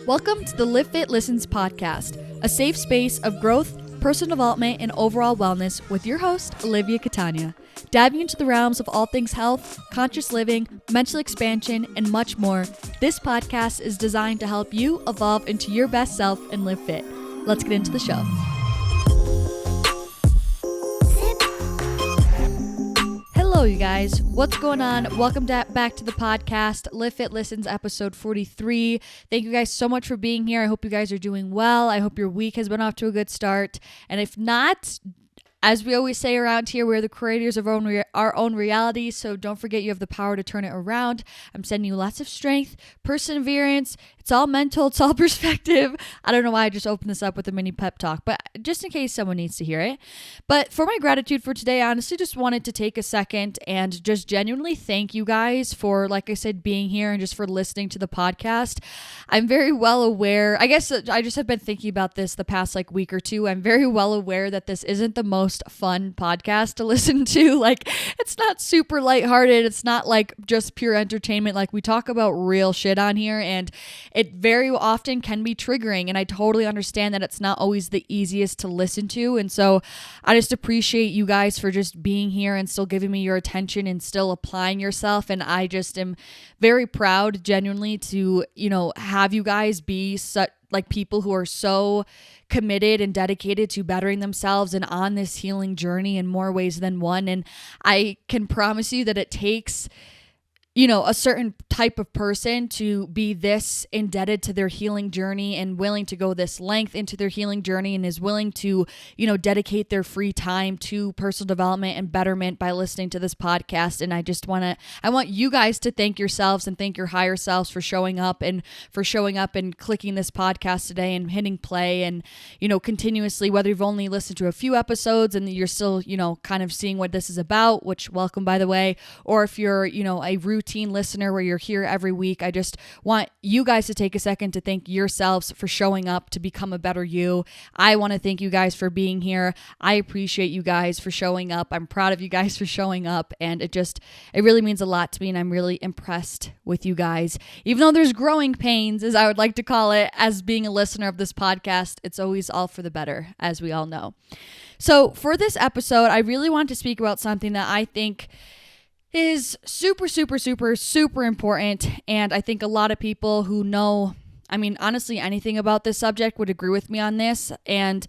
Welcome to the Livfiit Listens podcast, a safe space of growth, personal development, and overall wellness with your host, Olivia Catania. Diving into the realms of all things health, conscious living, mental expansion, and much more, this podcast is designed to help you evolve into your best self and live fit. Let's get into the show. Hello, you guys. What's going on? Welcome back to the podcast, Livfiit Listens, episode 43. Thank you guys so much for being here. I hope you guys are doing well. I hope your week has been off to a good start. And if not, as we always say around here, we're the creators of our own reality, so don't forget you have the power to turn it around. I'm sending you lots of strength, perseverance. It's all mental. It's all perspective. I don't know why I just opened this up with a mini pep talk, but just in case someone needs to hear it. But for my gratitude for today, I honestly just wanted to take a second and just genuinely thank you guys for, like I said, being here and just for listening to the podcast. I'm very well aware. I guess I just have been thinking about this the past week or two. I'm very well aware that this isn't the most fun podcast to listen to. It's not super lighthearted. It's not just pure entertainment. We talk about real shit on here, and it very often can be triggering, and I totally understand that it's not always the easiest to listen to. And so I just appreciate you guys for just being here and still giving me your attention and still applying yourself. And I just am very proud, genuinely, to have you guys be such people who are so committed and dedicated to bettering themselves and on this healing journey in more ways than one. And I can promise you that it takes a certain type of person to be this indebted to their healing journey and willing to go this length into their healing journey and is willing to, dedicate their free time to personal development and betterment by listening to this podcast. And I want you guys to thank yourselves and thank your higher selves for showing up and clicking this podcast today and hitting play and, continuously, whether you've only listened to a few episodes and you're still, kind of seeing what this is about, which welcome, by the way, or if you're, a routine listener where you're here every week, I just want you guys to take a second to thank yourselves for showing up to become a better you. I want to thank you guys for being here. I appreciate you guys for showing up. I'm proud of you guys for showing up, and it really means a lot to me, and I'm really impressed with you guys. Even though there's growing pains, as I would like to call it, as being a listener of this podcast, it's always all for the better, as we all know. So for this episode, I really want to speak about something that I think is super, super, super, super important. And I think a lot of people who know, honestly, anything about this subject would agree with me on this. And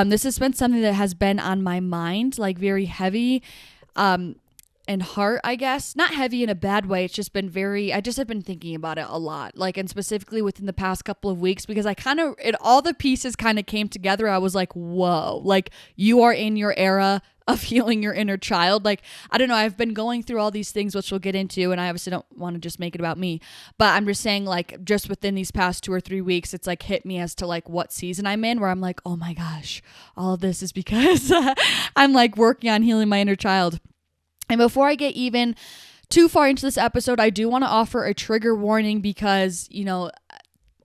this has been something that has been on my mind, very heavy and heart, I guess. Not heavy in a bad way. It's just been I just have been thinking about it a lot. And specifically within the past couple of weeks, because all the pieces kind of came together. I was like, whoa, you are in your era of healing your inner child. I don't know, I've been going through all these things, which we'll get into, and I obviously don't want to just make it about me, but I'm just saying, just within these past 2 or 3 weeks, it's hit me as to what season I'm in, where I'm like, oh my gosh, all of this is because I'm working on healing my inner child. And before I get even too far into this episode, I do want to offer a trigger warning because,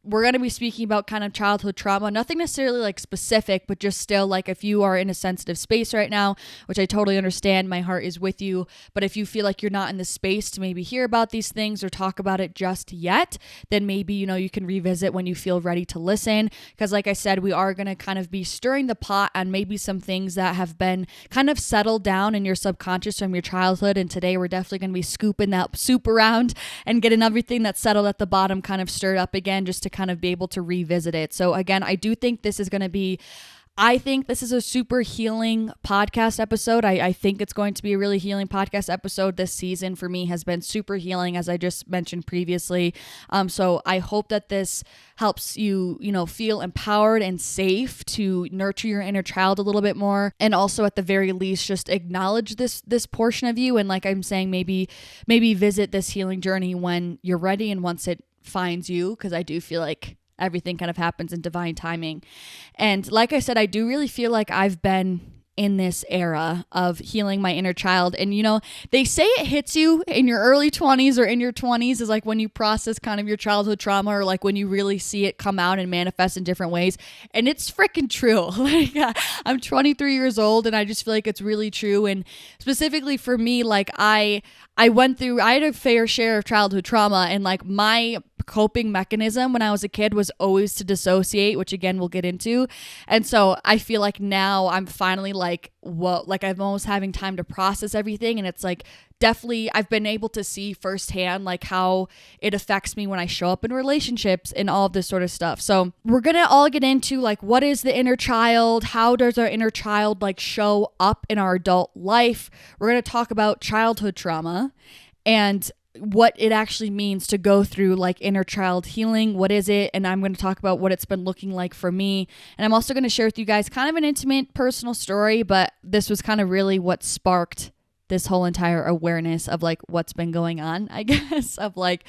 we're going to be speaking about kind of childhood trauma, nothing necessarily specific, but just still if you are in a sensitive space right now, which I totally understand, my heart is with you. But if you feel like you're not in the space to maybe hear about these things or talk about it just yet, then maybe, you can revisit when you feel ready to listen. Because like I said, we are going to kind of be stirring the pot on maybe some things that have been kind of settled down in your subconscious from your childhood. And today we're definitely going to be scooping that soup around and getting everything that's settled at the bottom kind of stirred up again, just to kind of be able to revisit it. So again, I think this is a super healing podcast episode. I think it's going to be a really healing podcast episode. This season for me has been super healing, as I just mentioned previously. So I hope that this helps you, feel empowered and safe to nurture your inner child a little bit more. And also at the very least, just acknowledge this portion of you. And like I'm saying, maybe visit this healing journey when you're ready and once it finds you, because I do feel like everything kind of happens in divine timing. And like I said, I do really feel like I've been in this era of healing my inner child. And, they say it hits you in your early 20s or in your 20s is like when you process kind of your childhood trauma, or like when you really see it come out and manifest in different ways. And it's freaking true. Like I'm 23 years old and I just feel like it's really true. And specifically for me, like I had a fair share of childhood trauma, and like my coping mechanism when I was a kid was always to dissociate, which again we'll get into. And so I feel like now I'm finally like, whoa, like I'm almost having time to process everything. And it's like definitely I've been able to see firsthand like how it affects me when I show up in relationships and all of this sort of stuff. So we're gonna all get into like, what is the inner child? How does our inner child like show up in our adult life? We're gonna talk about childhood trauma and what it actually means to go through like inner child healing. What is it? And I'm going to talk about what it's been looking like for me. And I'm also going to share with you guys kind of an intimate personal story, but this was kind of really what sparked this whole entire awareness of like what's been going on, I guess, of like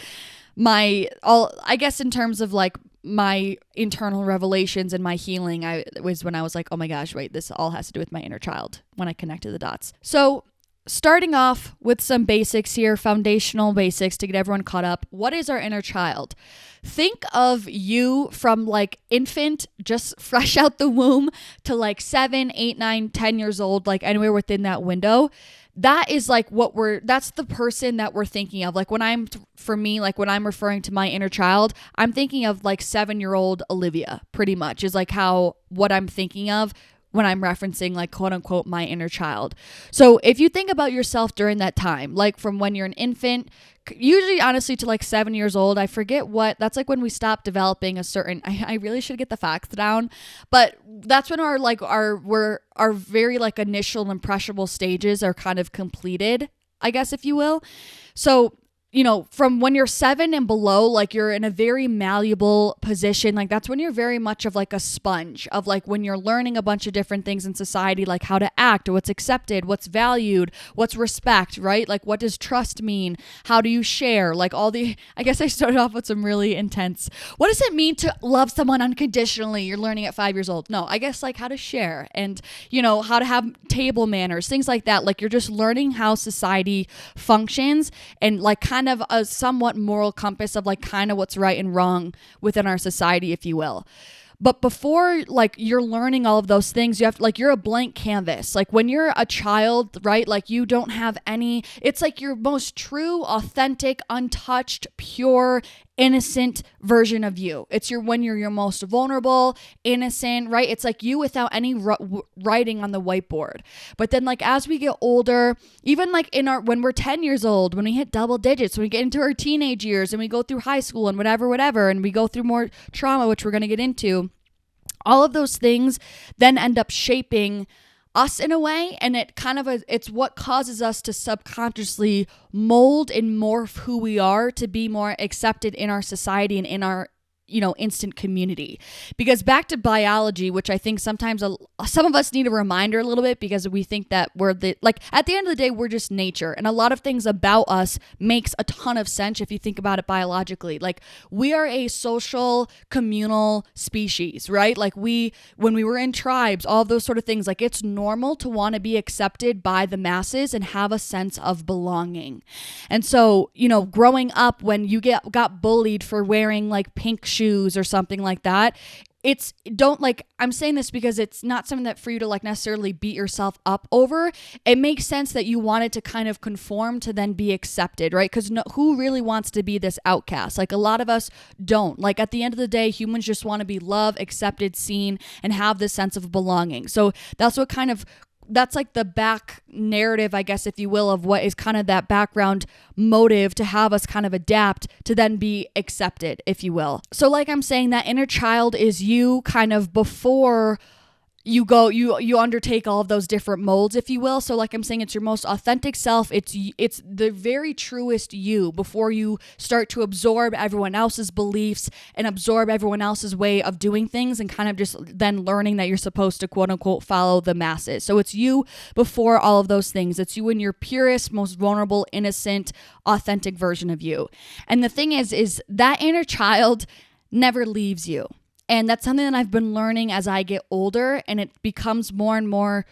I guess in terms of like my internal revelations and my healing, was when I was like, oh my gosh, wait, this all has to do with my inner child, when I connected the dots. So starting off with some basics here, foundational basics to get everyone caught up. What is our inner child? Think of you from like infant, just fresh out the womb, to like 7, 8, 9, 10 years old, like anywhere within that window. That is like that's the person that we're thinking of. Like when I'm referring to my inner child, I'm thinking of like 7-year-old Olivia, pretty much is like what I'm thinking of when I'm referencing like quote unquote my inner child. So if you think about yourself during that time, like from when you're an infant, usually honestly to like 7 years old, I forget that's like when we stop developing a certain, I really should get the facts down, but that's when our very like initial impressionable stages are kind of completed, I guess, if you will. So from when you're 7 and below, like you're in a very malleable position. Like that's when you're very much of like a sponge of like when you're learning a bunch of different things in society, like how to act, what's accepted, what's valued, what's respect, right? Like what does trust mean? How do you share? Like I guess I started off with some really intense, what does it mean to love someone unconditionally? You're learning at 5 years old. No, I guess like how to share and, how to have table manners, things like that. Like you're just learning how society functions and like kind of a somewhat moral compass of like kind of what's right and wrong within our society, if you will. But before like you're learning all of those things, you're a blank canvas. Like when you're a child, right? Like you don't have it's like your most true, authentic, untouched, pure, innocent version of you. It's when you're your most vulnerable, innocent, right? It's like you without any writing on the whiteboard. But then like as we get older, even like when we're 10 years old, when we hit double digits, when we get into our teenage years and we go through high school and whatever, and we go through more trauma, which we're going to get into, all of those things then end up shaping us in a way, and it's what causes us to subconsciously mold and morph who we are to be more accepted in our society and in our instant community. Because back to biology, which I think sometimes some of us need a reminder a little bit, because we think that at the end of the day, we're just nature. And a lot of things about us makes a ton of sense if you think about it biologically. Like we are a social, communal species, right? Like when we were in tribes, all of those sort of things, like it's normal to want to be accepted by the masses and have a sense of belonging. And so, growing up, when you got bullied for wearing like pink shoes or something like that, I'm saying this because it's not something that for you to like necessarily beat yourself up over. It makes sense that you wanted to kind of conform to then be accepted, right? Because who really wants to be this outcast? Like a lot of us don't. Like at the end of the day, humans just want to be loved, accepted, seen, and have this sense of belonging. So that's like the back narrative, I guess, if you will, of what is kind of that background motive to have us kind of adapt to then be accepted, if you will. So like I'm saying, that inner child is you kind of before you undertake all of those different molds, if you will. So like I'm saying, it's your most authentic self. It's the very truest you before you start to absorb everyone else's beliefs and absorb everyone else's way of doing things and kind of just then learning that you're supposed to quote unquote follow the masses. So it's you before all of those things. It's you in your purest, most vulnerable, innocent, authentic version of you. And the thing is that inner child never leaves you. And that's something that I've been learning as I get older, and it becomes more and more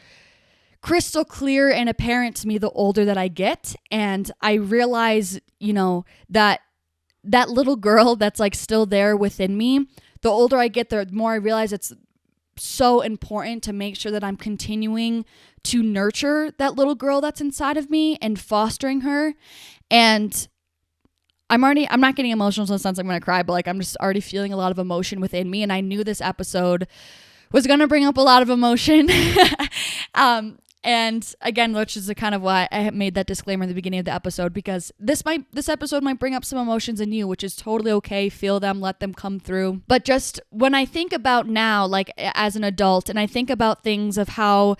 crystal clear and apparent to me the older that I get. And I realize, that little girl that's like still there within me, the older I get, the more I realize it's so important to make sure that I'm continuing to nurture that little girl that's inside of me and fostering her. And I'm not getting emotional, so it sounds like I'm going to cry, but like I'm just already feeling a lot of emotion within me. And I knew this episode was going to bring up a lot of emotion. And again, which is kind of why I made that disclaimer in the beginning of the episode, because this episode might bring up some emotions in you, which is totally okay. Feel them, let them come through. But just when I think about now, like as an adult, and I think about things of how,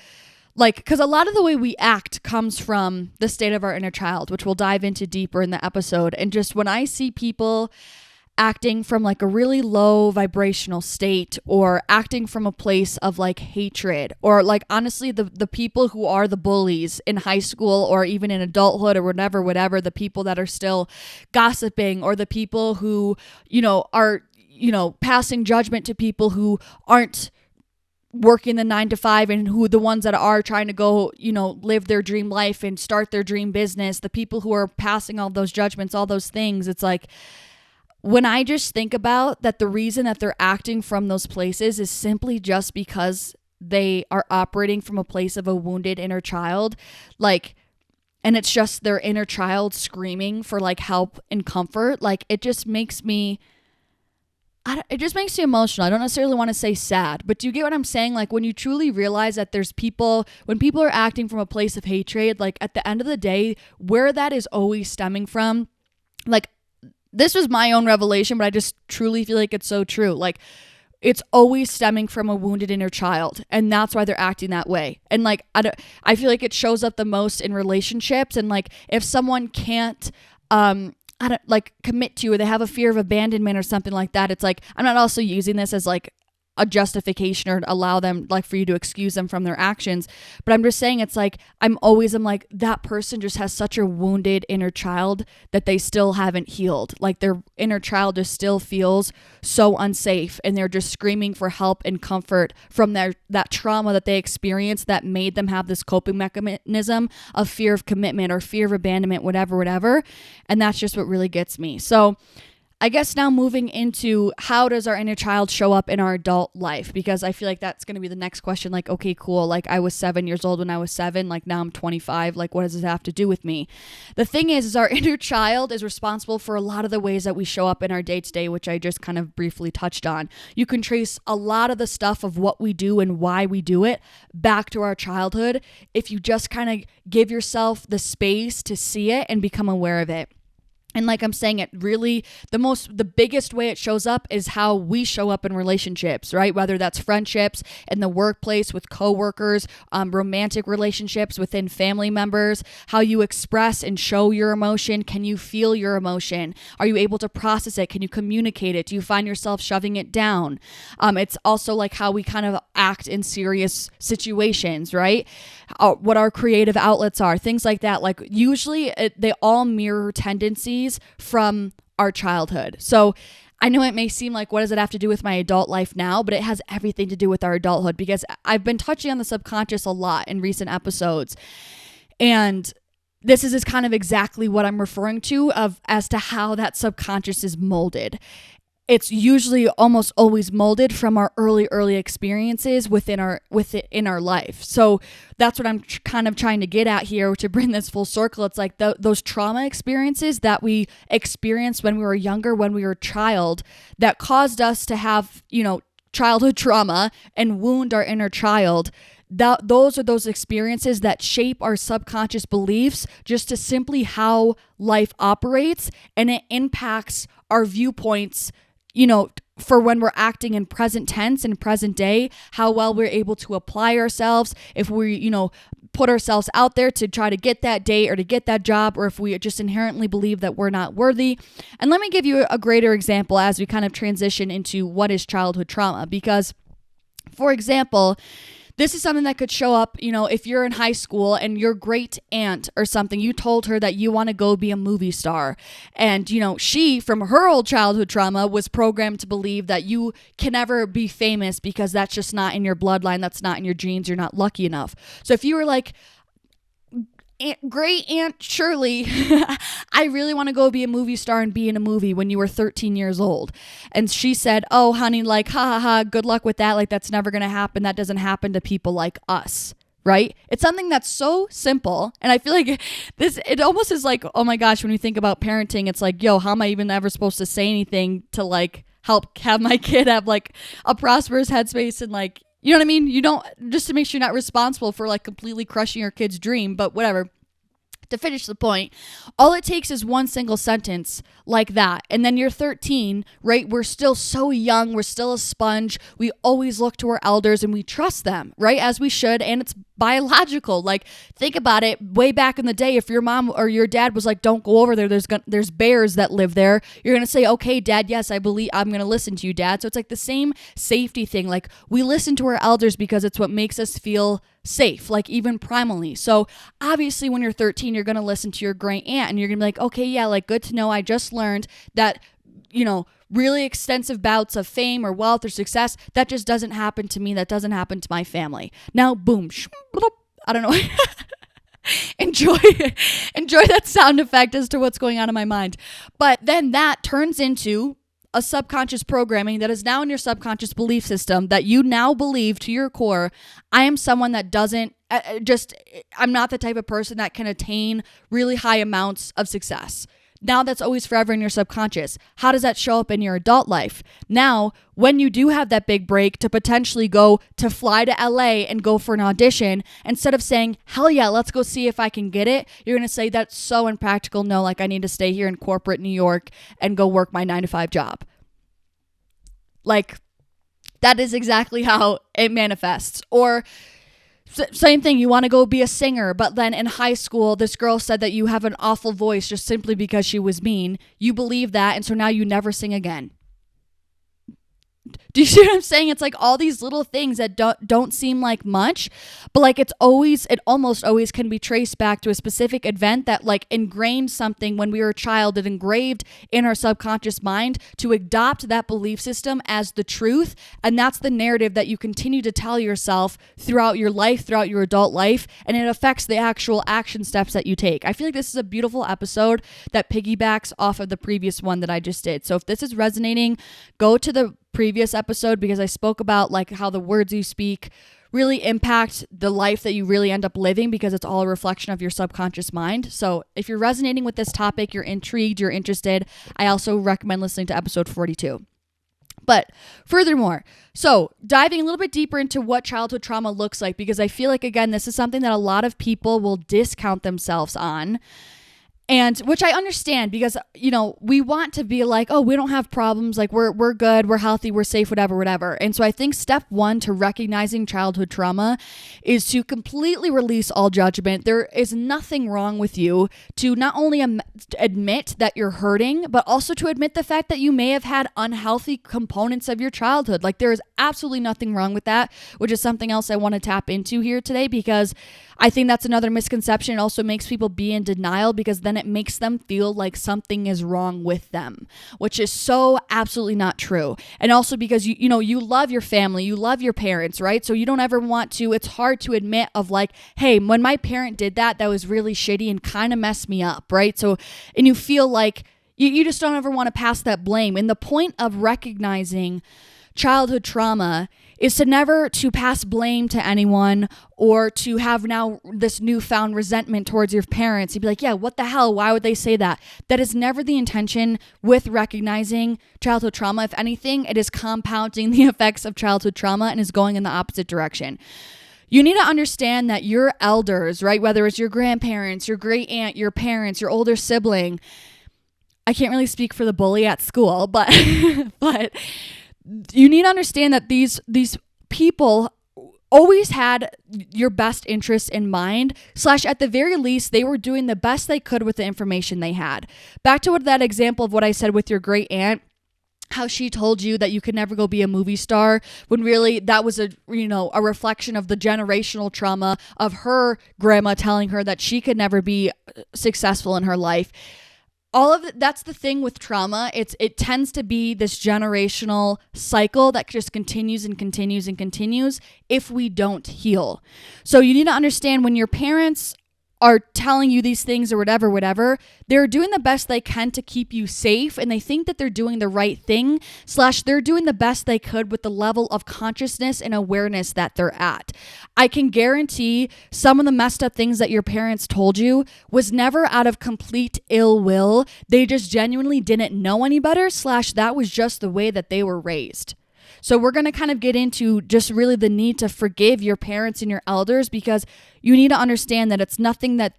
like, because a lot of the way we act comes from the state of our inner child, which we'll dive into deeper in the episode. And just when I see people acting from like a really low vibrational state, or acting from a place of like hatred, or like honestly the people who are the bullies in high school or even in adulthood or whatever, the people that are still gossiping, or the people who, are, passing judgment to people who aren't working the 9 to 5, and who the ones that are trying to go, live their dream life and start their dream business, the people who are passing all those judgments, all those things. It's like, when I just think about that, the reason that they're acting from those places is simply just because they are operating from a place of a wounded inner child, like, and it's just their inner child screaming for like help and comfort. Like, it just makes me emotional. I don't necessarily want to say sad, but do you get what I'm saying? Like, when you truly realize that when people are acting from a place of hatred, like at the end of the day, where that is always stemming from, like, this was my own revelation, but I just truly feel like it's so true. Like, it's always stemming from a wounded inner child, and that's why they're acting that way. And like, I feel like it shows up the most in relationships. And like, if someone can't, commit to you, or they have a fear of abandonment or something like that, it's like, I'm not also using this as like a justification or allow them, like, for you to excuse them from their actions. But I'm just saying, it's like, I'm like, that person just has such a wounded inner child that they still haven't healed. Like, their inner child just still feels so unsafe, and they're just screaming for help and comfort from that trauma that they experienced that made them have this coping mechanism of fear of commitment or fear of abandonment, whatever. And that's just what really gets me. So I guess now moving into how does our inner child show up in our adult life? Because I feel like that's going to be the next question. Like, okay, cool. Like, I was 7 years old when I was 7. Like, now I'm 25. Like, what does this have to do with me? The thing is our inner child is responsible for a lot of the ways that we show up in our day-to-day, which I just kind of briefly touched on. You can trace a lot of the stuff of what we do and why we do it back to our childhood if you just kind of give yourself the space to see it and become aware of it. And like I'm saying, it really, the biggest way it shows up is how we show up in relationships, right? Whether that's friendships, in the workplace, with coworkers, romantic relationships, within family members, how you express and show your emotion. Can you feel your emotion? Are you able to process it? Can you communicate it? Do you find yourself shoving it down? It's also like how we kind of act in serious situations, right? What our creative outlets are, things like that. Like, usually they all mirror tendencies from our childhood. So I know it may seem like, what does it have to do with my adult life now? But it has everything to do with our adulthood, because I've been touching on the subconscious a lot in recent episodes. And this is kind of exactly what I'm referring to as to how that subconscious is molded. It's usually almost always molded from our early experiences in our life. So that's what I'm kind of trying to get at here to bring this full circle. It's like those trauma experiences that we experienced when we were younger, when we were a child, that caused us to have, childhood trauma and wound our inner child. Those are those experiences that shape our subconscious beliefs just to simply how life operates, and it impacts our viewpoints, for when we're acting in present tense and present day, how well we're able to apply ourselves, if we, put ourselves out there to try to get that date or to get that job, or if we just inherently believe that we're not worthy. And let me give you a greater example as we kind of transition into what is childhood trauma, because, for example, this is something that could show up, if you're in high school and your great aunt or something, you told her that you want to go be a movie star. And, she, from her old childhood trauma, was programmed to believe that you can never be famous because that's just not in your bloodline. That's not in your genes. You're not lucky enough. So if you were like, Great Aunt Shirley, I really want to go be a movie star and be in a movie when you were 13 years old. And she said, oh, honey, like, ha ha ha, good luck with that. Like, that's never going to happen. That doesn't happen to people like us. Right? It's something that's so simple. And I feel like it almost is like, oh my gosh, when you think about parenting, it's like, yo, how am I even ever supposed to say anything to like help have my kid have like a prosperous headspace and like, you know what I mean? You don't, just to make sure you're not responsible for like completely crushing your kid's dream, but whatever. To finish the point, all it takes is one single sentence like that. And then you're 13, right? We're still so young. We're still a sponge. We always look to our elders and we trust them, right? As we should. And it's biological. Like, think about it. Way back in the day, if your mom or your dad was like, don't go over there, there's bears that live there, you're going to say, okay, Dad, yes, I believe I'm going to listen to you, Dad. So it's like the same safety thing. Like, we listen to our elders because it's what makes us feel safe, like even primally. So obviously when you're 13, you're going to listen to your great aunt and you're going to be like, okay, yeah, like good to know. I just learned that, really extensive bouts of fame or wealth or success, that just doesn't happen to me. That doesn't happen to my family. Now, boom, I don't know. Enjoy that sound effect as to what's going on in my mind. But then that turns into a subconscious programming that is now in your subconscious belief system that you now believe to your core, I am someone that doesn't I'm not the type of person that can attain really high amounts of success. Now that's always forever in your subconscious. How does that show up in your adult life? Now, when you do have that big break to potentially go to fly to LA and go for an audition, instead of saying, hell yeah, let's go see if I can get it, you're going to say, that's so impractical. No, like I need to stay here in corporate New York and go work my 9-to-5 job. Like, that is exactly how it manifests. Or same thing, you want to go be a singer, but then in high school, this girl said that you have an awful voice just simply because she was mean. You believe that, and so now you never sing again. Do you see what I'm saying? It's like all these little things that don't seem like much, but like it almost always can be traced back to a specific event that like ingrained something when we were a child. It engraved in our subconscious mind to adopt that belief system as the truth. And that's the narrative that you continue to tell yourself throughout your life, throughout your adult life. And it affects the actual action steps that you take. I feel like this is a beautiful episode that piggybacks off of the previous one that I just did. So if this is resonating, go to the previous episode because I spoke about like how the words you speak really impact the life that you really end up living because it's all a reflection of your subconscious mind. So if you're resonating with this topic, you're intrigued, you're interested, I also recommend listening to episode 42. But furthermore, so diving a little bit deeper into what childhood trauma looks like, because I feel like, again, this is something that a lot of people will discount themselves on. And which I understand because, we want to be like, oh, we don't have problems. Like we're good. We're healthy. We're safe, whatever. And so I think step one to recognizing childhood trauma is to completely release all judgment. There is nothing wrong with you to not only admit that you're hurting, but also to admit the fact that you may have had unhealthy components of your childhood. Like there is absolutely nothing wrong with that, which is something else I want to tap into here today because I think that's another misconception. It also makes people be in denial because then it makes them feel like something is wrong with them, which is so absolutely not true. And also because you love your family, you love your parents, right? So you don't ever want to, it's hard to admit of like, hey, when my parent did that was really shitty and kind of messed me up, right? So, and you feel like you just don't ever want to pass that blame. And the point of recognizing childhood trauma is to never to pass blame to anyone or to have now this newfound resentment towards your parents. You'd be like, yeah, what the hell? Why would they say that? That is never the intention with recognizing childhood trauma. If anything, it is compounding the effects of childhood trauma and is going in the opposite direction. You need to understand that your elders, right, whether it's your grandparents, your great aunt, your parents, your older sibling, I can't really speak for the bully at school, but you need to understand that these people always had your best interests in mind, / at the very least, they were doing the best they could with the information they had. Back to that example of what I said with your great aunt. how she told you that you could never go be a movie star, when really that was a reflection of the generational trauma of her grandma telling her that she could never be successful in her life. All of it, that's the thing with trauma. It tends to be this generational cycle that just continues and continues and continues if we don't heal. So you need to understand, when your parents are telling you these things or whatever, they're doing the best they can to keep you safe, and they think that they're doing the right thing / they're doing the best they could with the level of consciousness and awareness that they're at. I can guarantee some of the messed up things that your parents told you was never out of complete ill will. They just genuinely didn't know any better / that was just the way that they were raised. So we're going to kind of get into just really the need to forgive your parents and your elders, because you need to understand that it's nothing that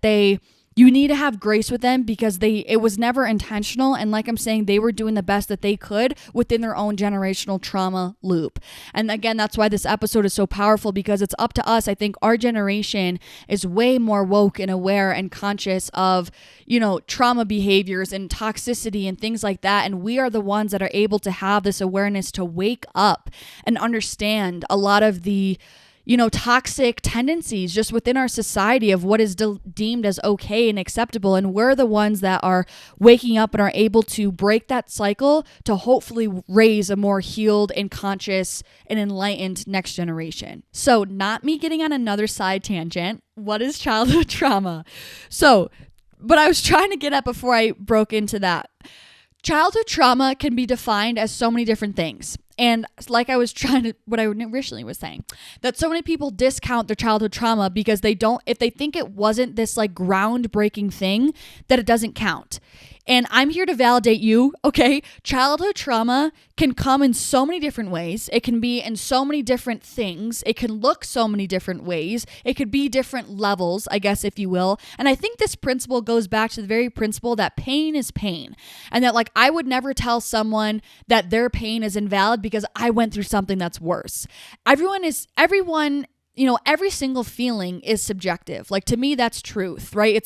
you need to have grace with them, because it was never intentional. And like I'm saying, they were doing the best that they could within their own generational trauma loop. And again, that's why this episode is so powerful, because it's up to us. I think our generation is way more woke and aware and conscious of, trauma behaviors and toxicity and things like that. And we are the ones that are able to have this awareness to wake up and understand a lot of the toxic tendencies just within our society of what is deemed as okay and acceptable. And we're the ones that are waking up and are able to break that cycle to hopefully raise a more healed and conscious and enlightened next generation. So, not me getting on another side tangent. What is childhood trauma? But I was trying to get at before I broke into that. Childhood trauma can be defined as so many different things. And like what I originally was saying, that so many people discount their childhood trauma because if they think it wasn't this like groundbreaking thing, that it doesn't count. And I'm here to validate you, okay? Childhood trauma can come in so many different ways. It can be in so many different things. It can look so many different ways. It could be different levels, I guess, if you will. And I think this principle goes back to the very principle that pain is pain. And that I would never tell someone that their pain is invalid because I went through something that's worse. Everyone, every single feeling is subjective. To me, that's truth, right?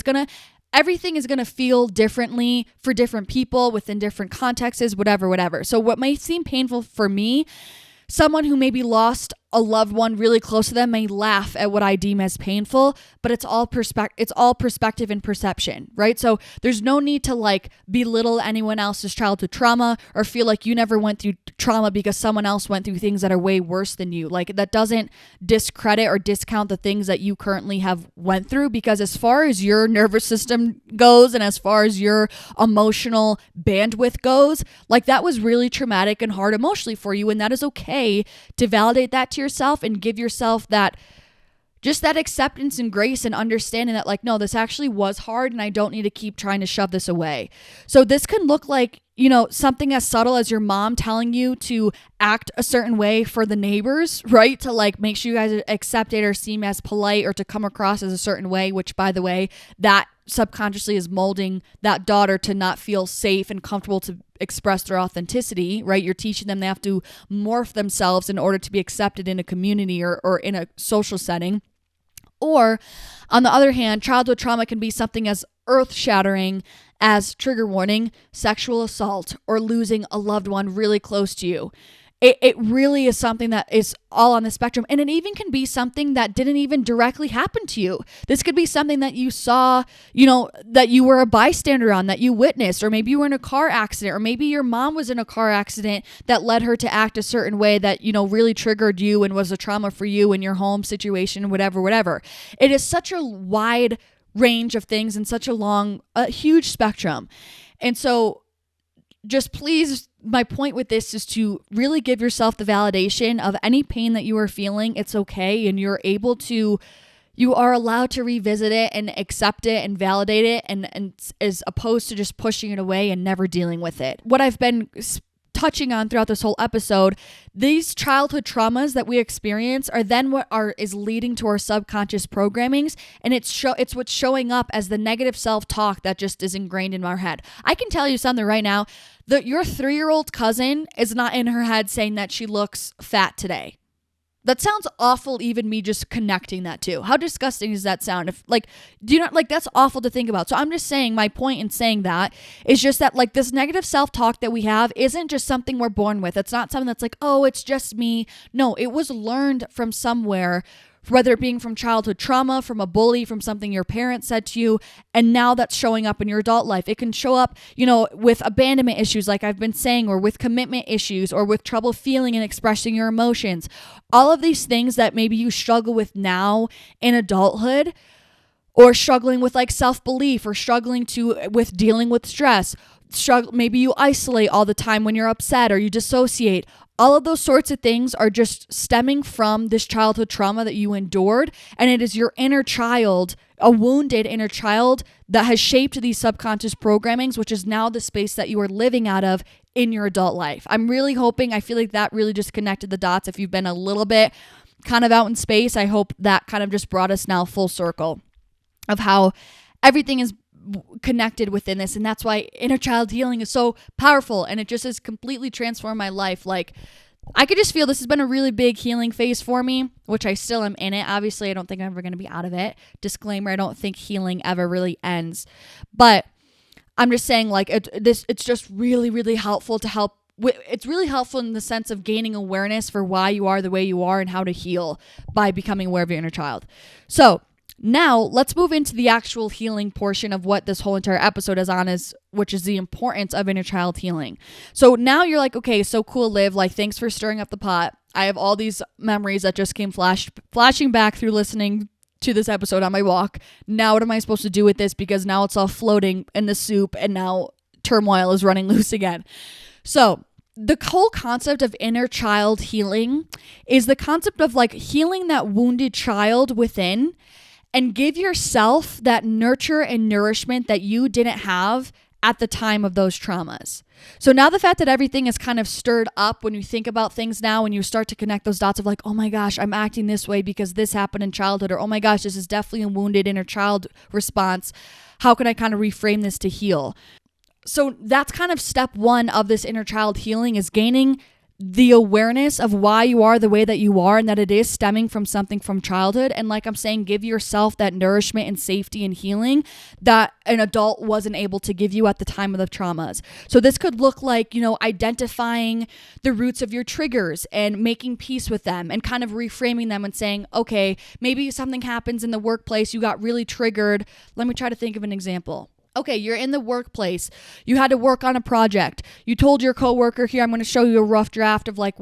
Everything is going to feel differently for different people within different contexts, whatever. So what may seem painful for me, someone who maybe lost a loved one really close to them may laugh at what I deem as painful, but it's all perspective and perception, right? So there's no need to belittle anyone else's childhood trauma or feel like you never went through trauma because someone else went through things that are way worse than you. That doesn't discredit or discount the things that you currently have went through, because as far as your nervous system goes and as far as your emotional bandwidth goes, that was really traumatic and hard emotionally for you, and that is okay to validate that to yourself and give yourself that acceptance and grace and understanding that no, this actually was hard and I don't need to keep trying to shove this away. So this can look like, something as subtle as your mom telling you to act a certain way for the neighbors, right? To make sure you guys are accepted or seem as polite or to come across as a certain way, which by the way, that subconsciously is molding that daughter to not feel safe and comfortable to express their authenticity, right? You're teaching them they have to morph themselves in order to be accepted in a community or in a social setting. Or on the other hand, childhood trauma can be something as earth-shattering as, trigger warning, sexual assault or losing a loved one really close to you. It really is something that is all on the spectrum. And it even can be something that didn't even directly happen to you. This could be something that you saw, that you were a bystander on, that you witnessed, or maybe you were in a car accident, or maybe your mom was in a car accident that led her to act a certain way that, really triggered you and was a trauma for you in your home situation, whatever. It is such a wide range of things and such a huge spectrum. And so just please, my point with this is to really give yourself the validation of any pain that you are feeling. It's okay. And you are allowed to revisit it and accept it and validate it, and as opposed to just pushing it away and never dealing with it. What I've been touching on throughout this whole episode, these childhood traumas that we experience are then what is leading to our subconscious programmings, and it's what's showing up as the negative self-talk that just is ingrained in our head. I can tell you something right now, that your 3-year-old cousin is not in her head saying that she looks fat today. That sounds awful, even me just connecting that to. How disgusting does that sound? If like, do you not like that's awful to think about. So I'm just saying my point in saying that is just that like this negative self-talk that we have isn't just something we're born with. It's not something that's like, oh, it's just me. No, it was learned from somewhere, whether it being from childhood trauma, from a bully, from something your parents said to you, and now that's showing up in your adult life. It can show up, with abandonment issues, like I've been saying, or with commitment issues, or with trouble feeling and expressing your emotions. All of these things that maybe you struggle with now in adulthood, or struggling with like self-belief, or struggling with dealing with stress. Maybe you isolate all the time when you're upset, or you dissociate. All of those sorts of things are just stemming from this childhood trauma that you endured. And it is your inner child, a wounded inner child, that has shaped these subconscious programmings, which is now the space that you are living out of in your adult life. I'm really hoping, I feel like that really just connected the dots. If you've been a little bit kind of out in space, I hope that kind of just brought us now full circle of how everything is connected within this. And that's why inner child healing is so powerful, and it just has completely transformed my life. Like, I could just feel this has been a really big healing phase for me, which I still am in it. Obviously, I don't think I'm ever going to be out of it. Disclaimer, I don't think healing ever really ends. But I'm just saying, like, it's just really, really helpful to help. It's really helpful in the sense of gaining awareness for why you are the way you are and how to heal by becoming aware of your inner child. So now let's move into the actual healing portion of what this whole entire episode is on, which is the importance of inner child healing. So now you're like, okay, so cool, Liv. Like, thanks for stirring up the pot. I have all these memories that just came flashing back through listening to this episode on my walk. Now what am I supposed to do with this? Because now it's all floating in the soup, and now turmoil is running loose again. So the whole concept of inner child healing is the concept of like healing that wounded child within, and give yourself that nurture and nourishment that you didn't have at the time of those traumas. So now the fact that everything is kind of stirred up when you think about things now, and you start to connect those dots of like, oh my gosh, I'm acting this way because this happened in childhood, or oh my gosh, this is definitely a wounded inner child response. How can I kind of reframe this to heal? So that's kind of step one of this inner child healing, is gaining the awareness of why you are the way that you are, and that it is stemming from something from childhood. And like I'm saying, give yourself that nourishment and safety and healing that an adult wasn't able to give you at the time of the traumas. So this could look like, identifying the roots of your triggers and making peace with them, and kind of reframing them and saying, okay, maybe something happens in the workplace, you got really triggered. Let me try to think of an example. Okay, you're in the workplace. You had to work on a project. You told your coworker, here, I'm going to show you a rough draft of like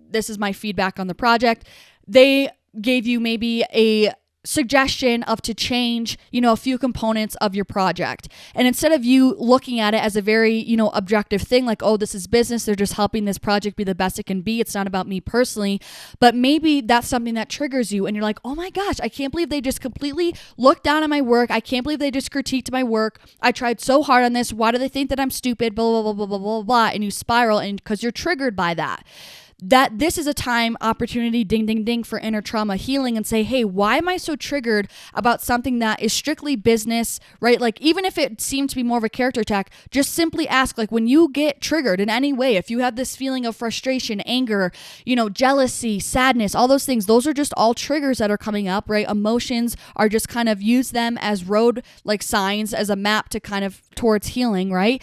this is my feedback on the project. They gave you maybe a suggestion to change, a few components of your project. And instead of you looking at it as a very, objective thing, like, oh, this is business, they're just helping this project be the best it can be, it's not about me personally, but maybe that's something that triggers you, and you're like, oh my gosh, I can't believe they just completely looked down on my work. I can't believe they just critiqued my work. I tried so hard on this. Why do they think that I'm stupid? Blah, blah, blah, blah, blah, blah, blah. And you spiral, and because you're triggered by that. That this is a time opportunity, ding, ding, ding, for inner trauma healing, and say, hey, why am I so triggered about something that is strictly business, right? Like, even if it seemed to be more of a character attack, just simply ask, like, when you get triggered in any way, if you have this feeling of frustration, anger, jealousy, sadness, all those things, those are just all triggers that are coming up, right? Emotions are just kind of use them as road, like signs, as a map to kind of towards healing, right?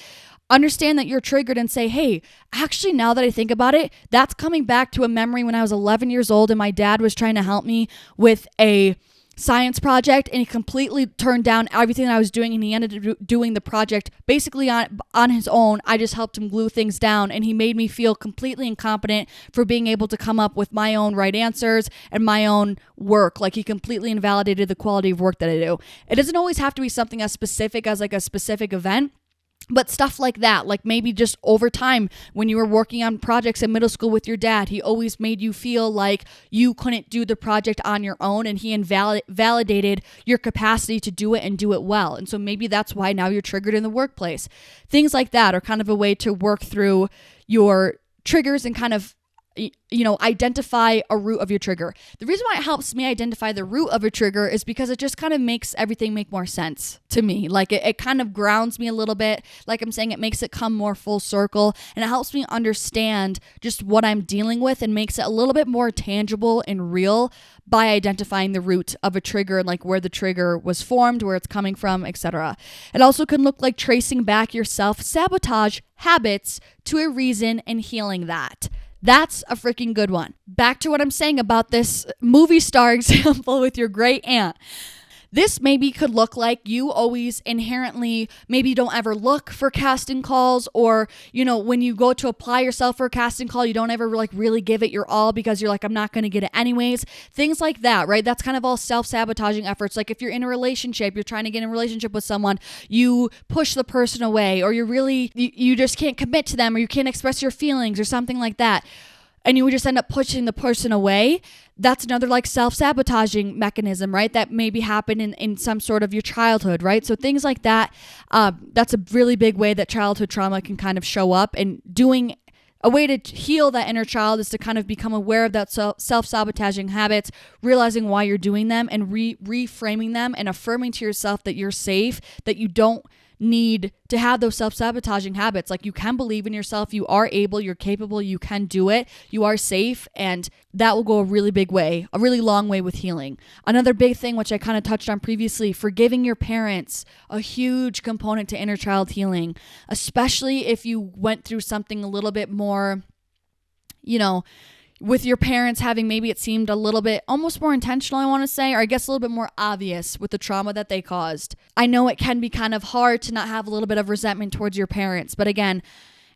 Understand that you're triggered and say, hey, actually, now that I think about it, that's coming back to a memory when I was 11 years old and my dad was trying to help me with a science project, and he completely turned down everything that I was doing, and he ended up doing the project basically on his own. I just helped him glue things down, and he made me feel completely incompetent for being able to come up with my own right answers and my own work. Like, he completely invalidated the quality of work that I do. It doesn't always have to be something as specific as like a specific event. But stuff like that, like maybe just over time when you were working on projects in middle school with your dad, he always made you feel like you couldn't do the project on your own, and he validated your capacity to do it and do it well. And so maybe that's why now you're triggered in the workplace. Things like that are kind of a way to work through your triggers and kind of identify a root of your trigger. The reason why it helps me identify the root of a trigger is because it just kind of makes everything make more sense to me. Like it kind of grounds me a little bit. Like I'm saying, it makes it come more full circle, and it helps me understand just what I'm dealing with and makes it a little bit more tangible and real by identifying the root of a trigger and like where the trigger was formed, where it's coming from, etc. It also can look like tracing back your self-sabotage habits to a reason and healing that. That's a freaking good one. Back to what I'm saying about this movie star example with your great aunt. This maybe could look like you always inherently maybe don't ever look for casting calls, or, when you go to apply yourself for a casting call, you don't ever like really give it your all because you're like, I'm not going to get it anyways. Things like that, right? That's kind of all self-sabotaging efforts. Like if you're in a relationship, you're trying to get in a relationship with someone, you push the person away, or you just can't commit to them, or you can't express your feelings or something like that, and you would just end up pushing the person away. That's another like self-sabotaging mechanism, right? That maybe happened in some sort of your childhood, right? So things like that, that's a really big way that childhood trauma can kind of show up. And doing a way to heal that inner child is to kind of become aware of that self-sabotaging habits, realizing why you're doing them, and reframing them and affirming to yourself that you're safe, that you don't need to have those self-sabotaging habits. Like you can believe in yourself, you are able, you're capable, you can do it, you are safe, and that will go a really big way, a really long way with healing. Another big thing, which I kind of touched on previously, forgiving your parents, a huge component to inner child healing, especially if you went through something a little bit more, with your parents having, maybe it seemed a little bit almost more intentional, I want to say, or I guess a little bit more obvious with the trauma that they caused. I know it can be kind of hard to not have a little bit of resentment towards your parents, but again,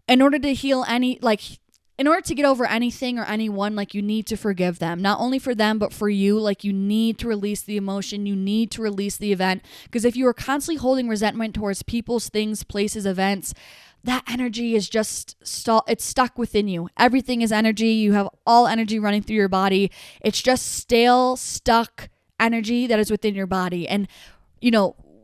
in order to heal in order to get over anything or anyone, like you need to forgive them, not only for them, but for you. Like you need to release the emotion, you need to release the event, because if you are constantly holding resentment towards people's, things, places, events, that energy is just it's stuck within you. Everything is energy. You have all energy running through your body. It's just stale, stuck energy that is within your body. And,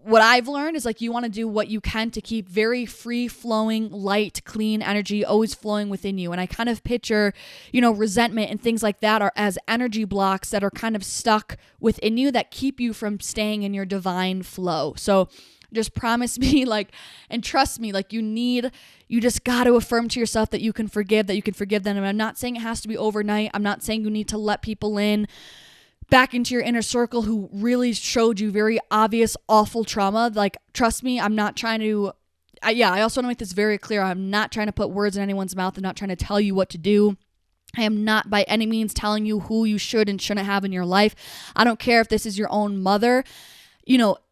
what I've learned is like you want to do what you can to keep very free flowing, light, clean energy always flowing within you. And I kind of picture, resentment and things like that are as energy blocks that are kind of stuck within you that keep you from staying in your divine flow. So just promise me, and trust me, you just got to affirm to yourself that you can forgive them. And I'm not saying it has to be overnight. I'm not saying you need to let people in back into your inner circle who really showed you very obvious, awful trauma. Like, trust me, I'm not trying to, I also want to make this very clear. I'm not trying to put words in anyone's mouth. I'm not trying to tell you what to do. I am not by any means telling you who you should and shouldn't have in your life. I don't care if this is your own mother.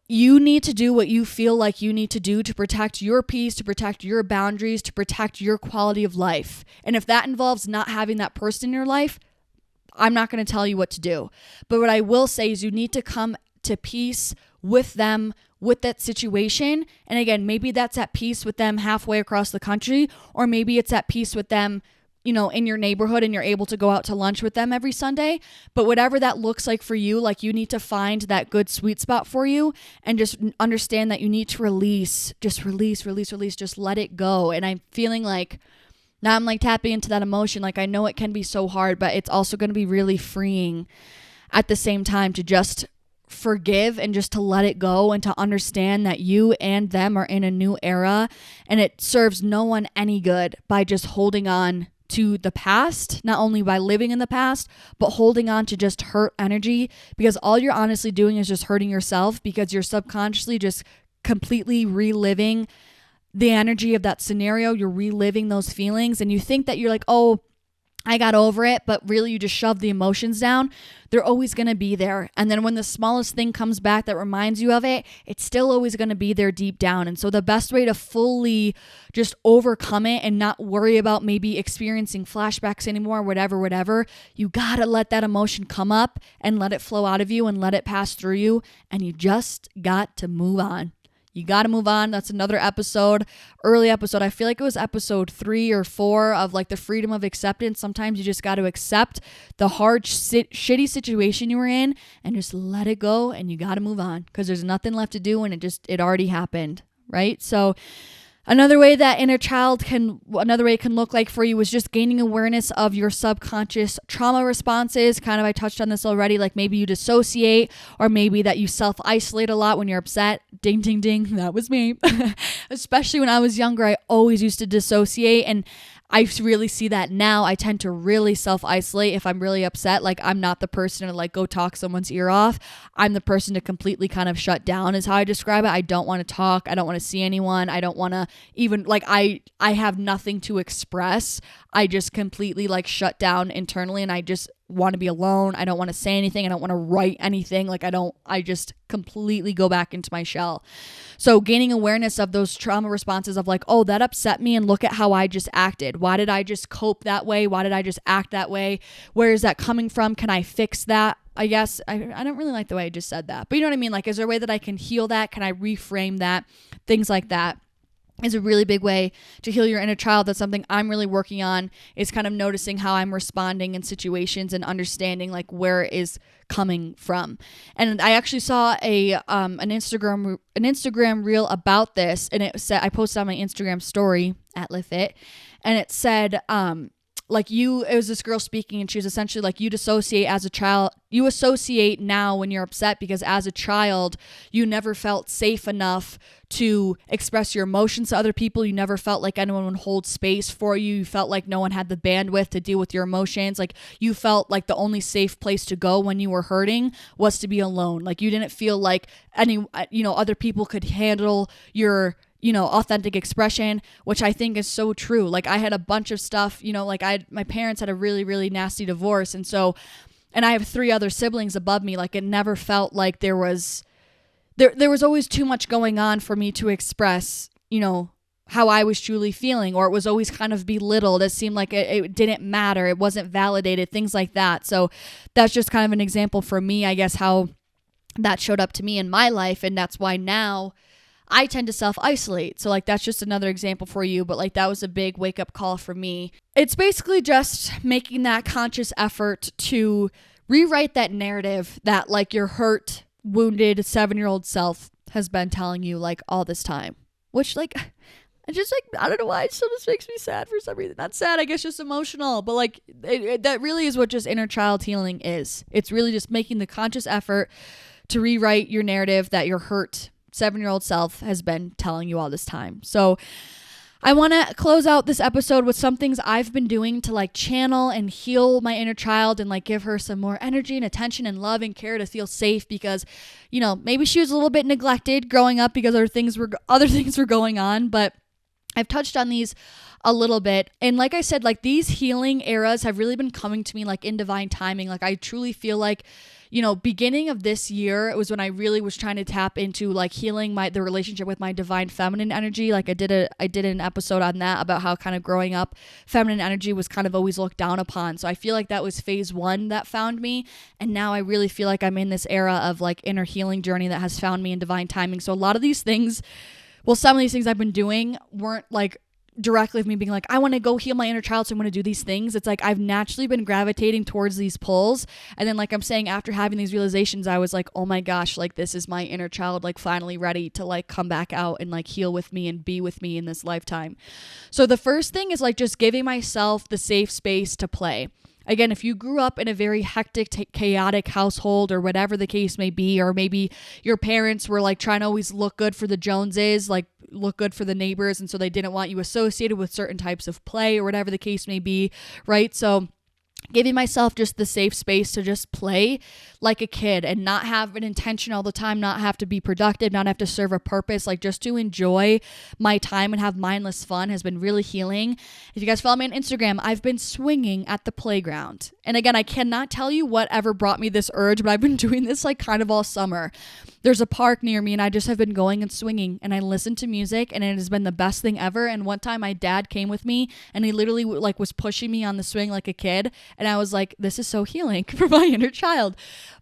You need to do what you feel like you need to do to protect your peace, to protect your boundaries, to protect your quality of life. And if that involves not having that person in your life, I'm not going to tell you what to do. But what I will say is you need to come to peace with them, with that situation. And again, maybe that's at peace with them halfway across the country, or maybe it's at peace with them, in your neighborhood, and you're able to go out to lunch with them every Sunday. But whatever that looks like for you, like you need to find that good sweet spot for you, and just understand that you need to release, just let it go. And I'm feeling like now I'm tapping into that emotion. Like I know it can be so hard, but it's also going to be really freeing at the same time to just forgive and just to let it go, and to understand that you and them are in a new era, and it serves no one any good by just holding on to the past, not only by living in the past, but holding on to just hurt energy, because all you're honestly doing is just hurting yourself, because you're subconsciously just completely reliving the energy of that scenario. You're reliving those feelings, and you think that you're like, oh, I got over it, but really you just shove the emotions down. They're always going to be there. And then when the smallest thing comes back that reminds you of it, it's still always going to be there deep down. And so the best way to fully just overcome it and not worry about maybe experiencing flashbacks anymore, whatever, you got to let that emotion come up and let it flow out of you and let it pass through you. And you just got to move on. You got to move on. That's another early episode. I feel like it was episode 3 or 4 of the freedom of acceptance. Sometimes you just got to accept the hard, shitty situation you were in and just let it go, and you got to move on, because there's nothing left to do, and it already happened, right? So Another way it can look like for you is just gaining awareness of your subconscious trauma responses. Kind of, I touched on this already, like maybe you dissociate, or maybe that you self-isolate a lot when you're upset. Ding, ding, ding. That was me. Especially when I was younger, I always used to dissociate, and I really see that now. I tend to really self-isolate if I'm really upset. Like, I'm not the person to like go talk someone's ear off. I'm the person to completely kind of shut down is how I describe it. I don't want to talk. I don't want to see anyone. I don't want to even like, I have nothing to express. I just completely like shut down internally, and I just want to be alone. I don't want to say anything. I don't want to write anything. Like, I just completely go back into my shell. So gaining awareness of those trauma responses of like, oh, that upset me, and look at how I just acted. Why did I just cope that way? Why did I just act that way? Where is that coming from? Can I fix that? I guess I don't really like the way I just said that, but you know what I mean? Like, is there a way that I can heal that? Can I reframe that? Things like that is a really big way to heal your inner child. That's something I'm really working on, is kind of noticing how I'm responding in situations and understanding like where it is coming from. And I actually saw an Instagram reel about this, and it said, I posted on my Instagram story at Livfiit, and it said it was this girl speaking, and she was essentially like, you dissociate as a child. You associate now when you're upset because as a child, you never felt safe enough to express your emotions to other people. You never felt like anyone would hold space for you. You felt like no one had the bandwidth to deal with your emotions. Like, you felt like the only safe place to go when you were hurting was to be alone. Like, you didn't feel like other people could handle your authentic expression, which I think is so true. Like, I had a bunch of stuff, my parents had a really, really nasty divorce. And I have 3 other siblings above me. Like, it never felt like there was always too much going on for me to express, how I was truly feeling, or it was always kind of belittled. It seemed like it didn't matter. It wasn't validated, things like that. So that's just kind of an example for me, I guess, how that showed up to me in my life. And that's why now I tend to self-isolate. So like, that's just another example for you, but like, that was a big wake-up call for me. It's basically just making that conscious effort to rewrite that narrative that like your hurt, wounded 7-year-old self has been telling you like all this time, which like, I just like, I don't know why it still just makes me sad for some reason. Not sad, I guess just emotional, but like that really is what just inner child healing is. It's really just making the conscious effort to rewrite your narrative that your hurt 7-year-old self has been telling you all this time. So I want to close out this episode with some things I've been doing to like channel and heal my inner child and like give her some more energy and attention and love and care to feel safe, because, maybe she was a little bit neglected growing up because other things were going on, but I've touched on these a little bit. And like I said, like these healing eras have really been coming to me like in divine timing. Like I truly feel like, beginning of this year, it was when I really was trying to tap into like healing the relationship with my divine feminine energy. Like I did an episode on that about how kind of growing up, feminine energy was kind of always looked down upon. So I feel like that was phase 1 that found me. And now I really feel like I'm in this era of like inner healing journey that has found me in divine timing. So a lot of these things, some of these things I've been doing weren't like directly of me being like, I want to go heal my inner child, so I'm going to do these things. It's like I've naturally been gravitating towards these pulls. And then like I'm saying, after having these realizations, I was like, oh my gosh, like this is my inner child, like finally ready to like come back out and like heal with me and be with me in this lifetime. So the first thing is like just giving myself the safe space to play. Again, if you grew up in a very hectic, chaotic household or whatever the case may be, or maybe your parents were like trying to always look good for the Joneses, like look good for the neighbors, and so they didn't want you associated with certain types of play or whatever the case may be, right? So giving myself just the safe space to just play like a kid and not have an intention all the time, not have to be productive, not have to serve a purpose, like just to enjoy my time and have mindless fun has been really healing. If you guys follow me on Instagram, I've been swinging at the playground. And again, I cannot tell you whatever brought me this urge, but I've been doing this like kind of all summer. There's a park near me and I just have been going and swinging, and I listen to music, and it has been the best thing ever. And one time my dad came with me and he literally like was pushing me on the swing like a kid. And I was like, this is so healing for my inner child.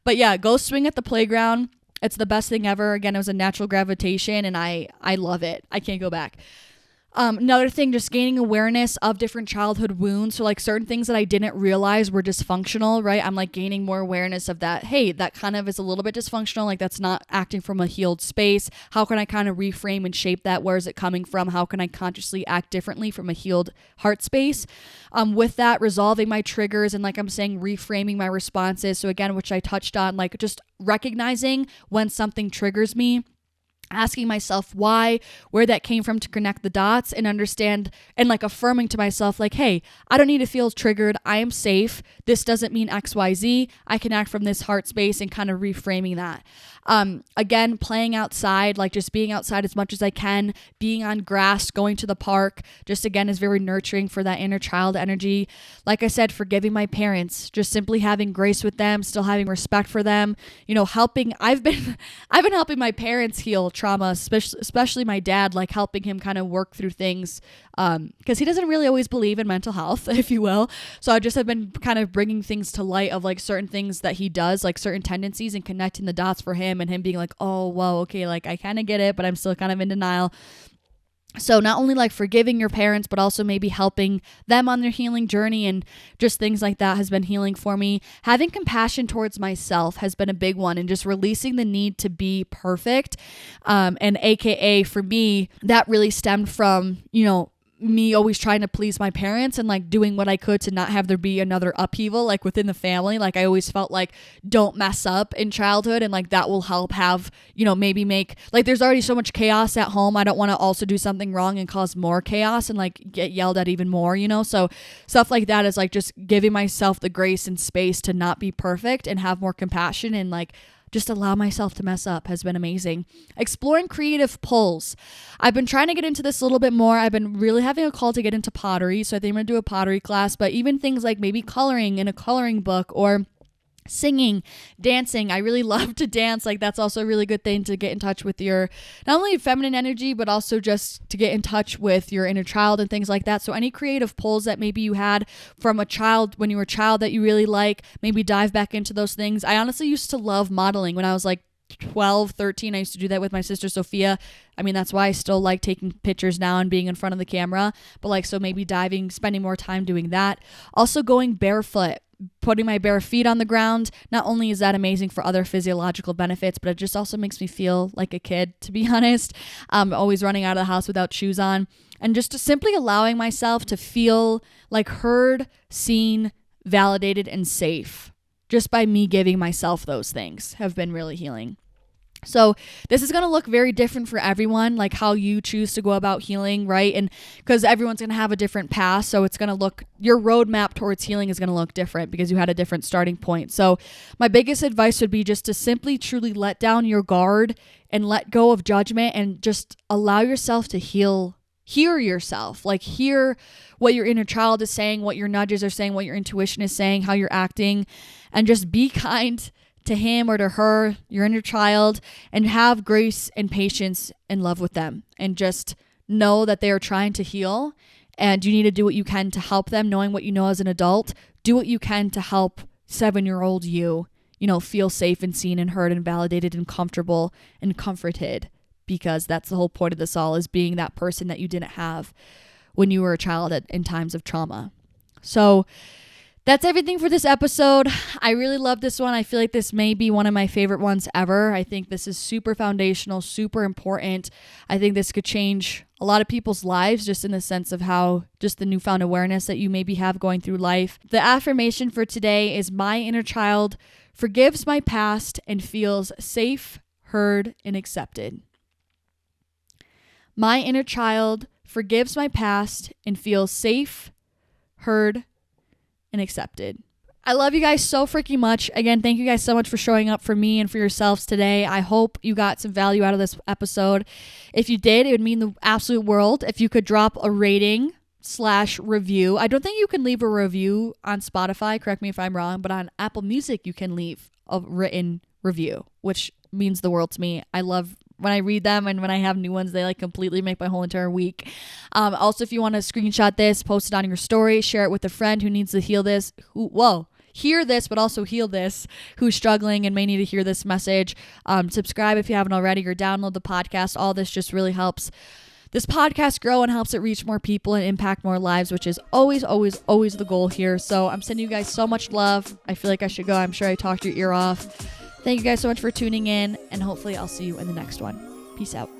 But yeah, go swing at the playground. It's the best thing ever. Again, it was a natural gravitation and I love it. I can't go back. Another thing, just gaining awareness of different childhood wounds. So like certain things that I didn't realize were dysfunctional, right? I'm like gaining more awareness of that. Hey, that kind of is a little bit dysfunctional. Like that's not acting from a healed space. How can I kind of reframe and shape that? Where is it coming from? How can I consciously act differently from a healed heart space? With that, resolving my triggers and like I'm saying, reframing my responses. So again, which I touched on, like just recognizing when something triggers me, asking myself why, where that came from to connect the dots and understand and like affirming to myself like, hey, I don't need to feel triggered. I am safe. This doesn't mean XYZ. I can act from this heart space and kind of reframing that. Again, playing outside, like just being outside as much as I can, being on grass, going to the park, just again is very nurturing for that inner child energy. Like I said, forgiving my parents, just simply having grace with them, still having respect for them, helping. I've been helping my parents heal trauma, especially my dad, like helping him kind of work through things because he doesn't really always believe in mental health, if you will. So I just have been kind of bringing things to light of like certain things that he does, like certain tendencies, and connecting the dots for him and him being like, oh, whoa, okay, like I kind of get it, but I'm still kind of in denial. So not only like forgiving your parents, but also maybe helping them on their healing journey and just things like that has been healing for me. Having compassion towards myself has been a big one, and just releasing the need to be perfect. And AKA for me, that really stemmed from, me always trying to please my parents and like doing what I could to not have there be another upheaval like within the family. Like I always felt like don't mess up in childhood, and like that will help have, maybe make like there's already so much chaos at home. I don't want to also do something wrong and cause more chaos and like get yelled at even more, so stuff like that is like just giving myself the grace and space to not be perfect and have more compassion and like just allow myself to mess up has been amazing. Exploring creative pulls. I've been trying to get into this a little bit more. I've been really having a call to get into pottery. So I think I'm going to do a pottery class, but even things like maybe coloring in a coloring book or singing, dancing. I really love to dance. Like that's also a really good thing to get in touch with your, not only feminine energy, but also just to get in touch with your inner child and things like that. So any creative pulls that maybe you had from a child when you were a child that you really like, maybe dive back into those things. I honestly used to love modeling when I was like 12, 13. I used to do that with my sister Sophia. I mean, that's why I still like taking pictures now and being in front of the camera. But like, so maybe diving, spending more time doing that. Also going barefoot. Putting my bare feet on the ground. Not only is that amazing for other physiological benefits, but it just also makes me feel like a kid, to be honest. Always running out of the house without shoes on. And just simply allowing myself to feel like heard, seen, validated, and safe. Just by me giving myself those things have been really healing. So this is going to look very different for everyone, like how you choose to go about healing, right? And because everyone's going to have a different path. So it's going to look, your roadmap towards healing is going to look different because you had a different starting point. So my biggest advice would be just to simply truly let down your guard and let go of judgment and just allow yourself to hear yourself, like hear what your inner child is saying, what your nudges are saying, what your intuition is saying, how you're acting, and just be kind to him or to her, your inner child, and have grace and patience and love with them. And just know that they are trying to heal and you need to do what you can to help them, knowing what you know as an adult. Do what you can to help 7-year-old you, feel safe and seen and heard and validated and comfortable and comforted, because that's the whole point of this all, is being that person that you didn't have when you were a child in times of trauma. So that's everything for this episode. I really love this one. I feel like this may be one of my favorite ones ever. I think this is super foundational, super important. I think this could change a lot of people's lives just in the sense of how just the newfound awareness that you maybe have going through life. The affirmation for today is: my inner child forgives my past and feels safe, heard, and accepted. My inner child forgives my past and feels safe, heard, and accepted. I love you guys so freaking much. Again, thank you guys so much for showing up for me and for yourselves today. I hope you got some value out of this episode. If you did, it would mean the absolute world if you could drop a rating/review. I don't think you can leave a review on Spotify, correct me if I'm wrong, but on Apple Music, you can leave a written review, which means the world to me. I love when I read them, and when I have new ones, they like completely make my whole entire week. Also, if you want to screenshot this, post it on your story, share it with a friend who needs to hear this, but also heal this, who's struggling and may need to hear this message. Subscribe if you haven't already, or download the podcast. All this just really helps this podcast grow and helps it reach more people and impact more lives, which is always, always, always the goal here. So I'm sending you guys so much love. I feel like I should go. I'm sure I talked your ear off. Thank you guys so much for tuning in, and hopefully I'll see you in the next one. Peace out.